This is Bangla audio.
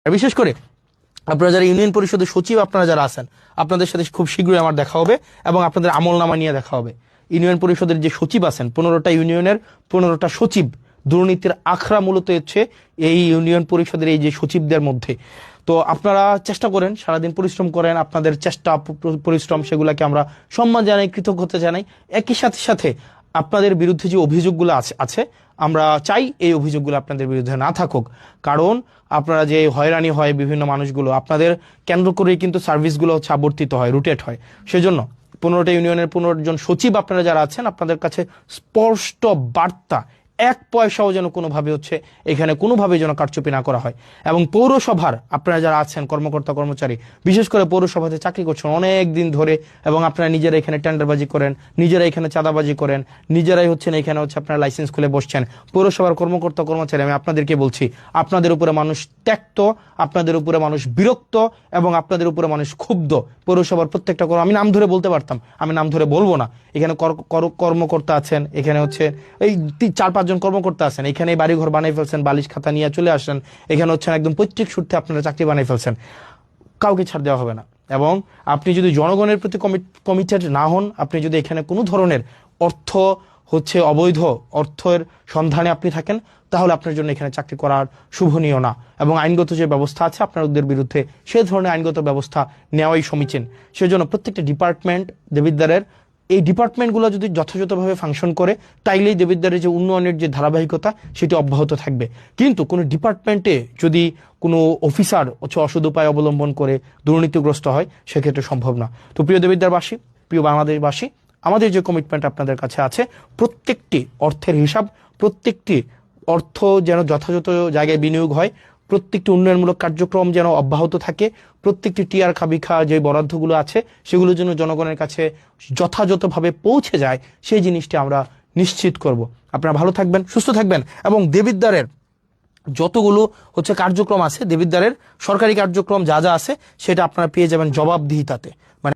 আর বিশেষ করে আপনারা যারা ইউনিয়ন পরিষদের সচিব আপনারা যারা আছেন আপনাদের সাথে খুব শীঘ্রই আমার দেখা হবে এবং আপনাদের আমলনামা নিয়ে দেখা হবে। ইউনিয়ন পরিষদের যে সচিব আছেন 15টা ইউনিয়নের 15টা সচিব দুর্নীতির আখড়া মূলত হচ্ছে এই ইউনিয়ন পরিষদের এই যে সচিবদের মধ্যে। তো আপনারা চেষ্টা করেন, সারাদিন পরিশ্রম করেন, আপনাদের চেষ্টা পরিশ্রম সেগুলোকে আমরা সম্মান জানাই, কৃতজ্ঞতা জানাই। একই সাথে সাথে আপনাদের বিরুদ্ধে যে অভিযোগগুলো আছে আমরা চাই এই অভিযোগগুলো আপনাদের বিরুদ্ধে না থাকুক। কারণ আপনারা যে হয়রানি হয় বিভিন্ন মানুষগুলো আপনাদের কেন্দ্র করেই কিন্তু সার্ভিসগুলো হচ্ছে আবর্তিত হয়, রুটেট হয়। সেজন্য 15টা ইউনিয়নের 15 জন সচিব আপনারা যারা আছেন আপনাদের কাছে স্পষ্ট বার্তা, এক পয়সাও যেন কোনোভাবে হচ্ছে এখানে কোনোভাবে যেন কারচুপি না করা হয়। এবং পৌরসভার আপনারা যারা আছেন কর্মকর্তা কর্মচারী, বিশেষ করে পৌরসভাতে চাকরি করছেন অনেক দিন ধরে এবং আপনারা নিজেরা এখানে টেন্ডারবাজি করেন, নিজেরা এখানে চাঁদাবাজি করেন, নিজেরাই হচ্ছেন এখানে হচ্ছে আপনারা লাইসেন্স খুলে বসছেন। পৌরসভার কর্মকর্তা কর্মচারী আমি আপনাদেরকে বলছি, আপনাদের উপরে মানুষ ত্যক্ত, আপনাদের উপরে মানুষ বিরক্ত এবং আপনাদের উপরে মানুষ ক্ষুব্ধ। পৌরসভার প্রত্যেকটা আমি নাম ধরে বলতে পারতাম, আমি নাম ধরে বলবো না। এখানে কর্মকর্তা আছেন, এখানে হচ্ছে এই 4-5 জন কর্মকর্তা আছেন, এখানে বাড়িঘর বানাই ফেলছেন, বালিশ খাতা নিয়ে চলে আসেন, এখানে হচ্ছেন একদম পৈতৃক সূত্রে আপনারা চাকরি বানাই ফেলছেন। কাউকে ছাড় দেওয়া হবে না। এবং আপনি যদি জনগণের প্রতি কমিটেড না হন, আপনি যদি এখানে কোনো ধরনের অর্থ হচ্ছে অবৈধ অর্থের সন্ধানে আপনি থাকেন, তাহলে আপনার জন্য এখানে চাকরি করার শুভনীয় না। এবং আইনগত যে ব্যবস্থা আছে আপনাদের বিরুদ্ধে সে ধরনের আইনগত ব্যবস্থা নেওয়াই সমীচীন। সেজন্য প্রত্যেকটা ডিপার্টমেন্ট দেবিদ্বারের এই ডিপার্টমেন্টগুলো যদি যথাযথভাবে ফাংশন করে তাইলেই দেবিদ্বারের যে উন্নয়নের যে ধারাবাহিকতা সেটি অব্যাহত থাকবে। কিন্তু কোনো ডিপার্টমেন্টে যদি কোনো অফিসার হচ্ছে অসৎ উপায় অবলম্বন করে দুর্নীতিগ্রস্ত হয় সেক্ষেত্রে সম্ভব না। তো প্রিয় দেবিদ্বারবাসী, প্রিয় বাংলাদেশবাসী, আমাদের যে কমিটমেন্ট আপনাদের কাছে আছে প্রত্যেকটি অর্থের হিসাব, প্রত্যেকটি অর্থ যেন যথাযথ জায়গায় বিনিয়োগ হয়, প্রত্যেকটি উন্নয়নমূলক কার্যক্রম যেন অব্যাহত থাকে, প্রত্যেকটি টিআর খাবিখা যে বরাদ্দগুলো আছে সেগুলো যেন জনগণের কাছে যথাযথভাবে পৌঁছে যায় সেই জিনিসটি আমরা নিশ্চিত করব। আপনারা ভালো থাকবেন, সুস্থ থাকবেন এবং দেবিদ্বারের যতগুলো হচ্ছে কার্যক্রম আছে, দেবিদ্বারের সরকারি কার্যক্রম যা যা আছে সেটা আপনারা পেয়ে যাবেন জবাবদিহিতাতে।